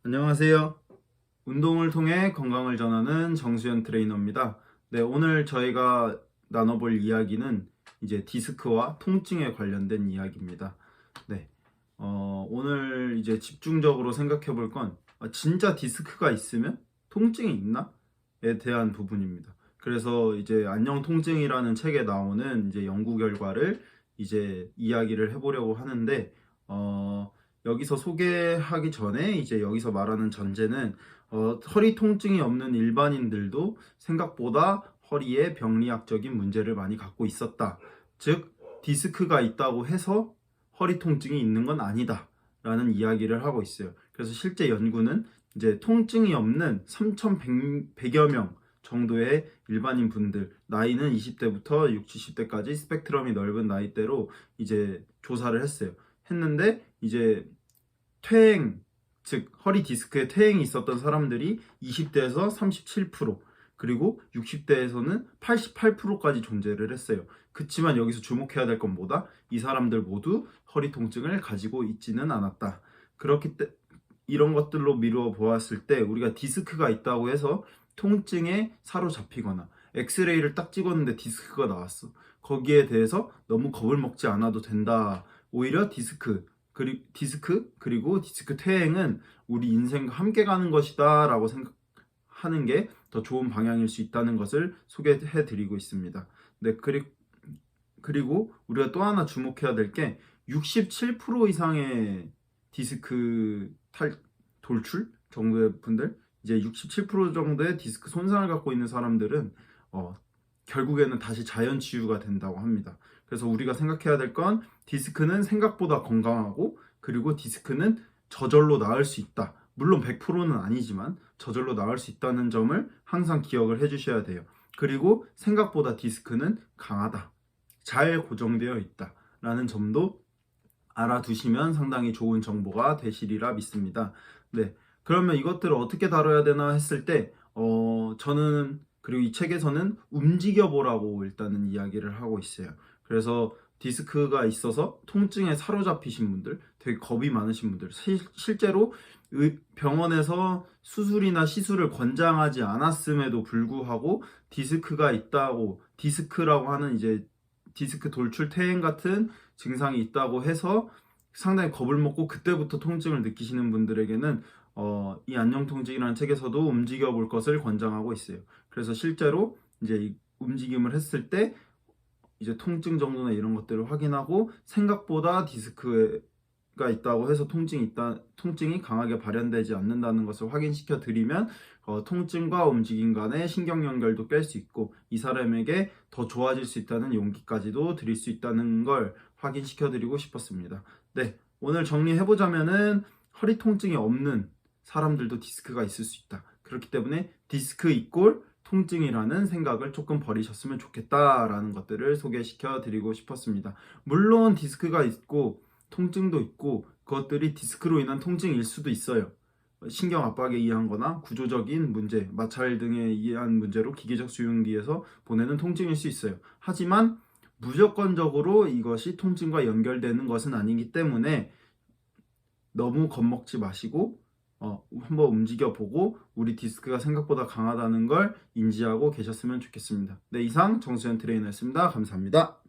안녕하세요. 운동을 통해 건강을 전하는 정수현 트레이너입니다. 네, 오늘 저희가 나눠볼 이야기는 이제 디스크와 통증에 관련된 이야기입니다. 네, 오늘 이제 집중적으로 생각해 볼 건 진짜 디스크가 있으면 통증이 있나?에 대한 부분입니다. 그래서 이제 안녕 통증이라는 책에 나오는 이제 연구 결과를 이제 이야기를 해보려고 하는데, 여기서 소개하기 전에 이제 여기서 말하는 전제는 허리 통증이 없는 일반인들도 생각보다 허리에 병리학적인 문제를 많이 갖고 있었다. 즉, 디스크가 있다고 해서 허리 통증이 있는 건 아니다. 라는 이야기를 하고 있어요. 그래서 실제 연구는 이제 통증이 없는 3,100여 명 정도의 일반인 분들, 나이는 20대부터 60, 70대까지 스펙트럼이 넓은 나이대로 이제 조사를 했어요. 했는데 이제 퇴행, 즉 허리 디스크에 퇴행이 있었던 사람들이 20대에서 37%, 그리고 60대에서는 88%까지 존재를 했어요. 그치만 여기서 주목해야 될 건 뭐다? 이 사람들 모두 허리 통증을 가지고 있지는 않았다. 그렇기 때문에 이런 것들로 미루어 보았을 때 우리가 디스크가 있다고 해서 통증에 사로잡히거나 엑스레이를 딱 찍었는데 디스크가 나왔어. 거기에 대해서 너무 겁을 먹지 않아도 된다. 오히려 디스크 그리고 디스크 퇴행은 우리 인생과 함께 가는 것이다 라고 생각하는 게 더 좋은 방향일 수 있다는 것을 소개해 드리고 있습니다. 네, 그리고 우리가 또 하나 주목해야 될 게 67% 이상의 디스크 돌출 정도의 분들, 이제 67% 정도의 디스크 손상을 갖고 있는 사람들은 결국에는 다시 자연 치유가 된다고 합니다. 그래서 우리가 생각해야 될 건 디스크는 생각보다 건강하고, 그리고 디스크는 저절로 나을 수 있다. 물론 100%는 아니지만 저절로 나을 수 있다는 점을 항상 기억을 해주셔야 돼요. 그리고 생각보다 디스크는 강하다. 잘 고정되어 있다. 라는 점도 알아두시면 상당히 좋은 정보가 되시리라 믿습니다. 네. 그러면 이것들을 어떻게 다뤄야 되나 했을 때, 저는, 그리고 이 책에서는 움직여보라고 일단은 이야기를 하고 있어요. 그래서 디스크가 있어서 통증에 사로잡히신 분들, 되게 겁이 많으신 분들, 실제로 병원에서 수술이나 시술을 권장하지 않았음에도 불구하고 디스크가 있다고, 디스크라고 하는 이제 디스크 돌출 퇴행 같은 증상이 있다고 해서 상당히 겁을 먹고 그때부터 통증을 느끼시는 분들에게는 이 안녕 통증이라는 책에서도 움직여 볼 것을 권장하고 있어요. 그래서 실제로 이제 이 움직임을 했을 때 이제 통증 정도나 이런 것들을 확인하고, 생각보다 디스크가 있다고 해서 통증이 강하게 발현되지 않는다는 것을 확인시켜 드리면 통증과 움직임 간의 신경 연결도 깰 수 있고, 이 사람에게 더 좋아질 수 있다는 용기까지도 드릴 수 있다는 걸 확인시켜 드리고 싶었습니다. 네, 오늘 정리해보자면은 허리 통증이 없는 사람들도 디스크가 있을 수 있다. 그렇기 때문에 디스크 이꼴 통증이라는 생각을 조금 버리셨으면 좋겠다라는 것들을 소개시켜 드리고 싶었습니다. 물론 디스크가 있고 통증도 있고 그것들이 디스크로 인한 통증일 수도 있어요. 신경 압박에 의한 거나 구조적인 문제, 마찰 등에 의한 문제로 기계적 수용기에서 보내는 통증일 수 있어요. 하지만 무조건적으로 이것이 통증과 연결되는 것은 아니기 때문에 너무 겁먹지 마시고 한번 움직여보고 우리 디스크가 생각보다 강하다는 걸 인지하고 계셨으면 좋겠습니다. 네, 이상 정수현 트레이너였습니다. 감사합니다.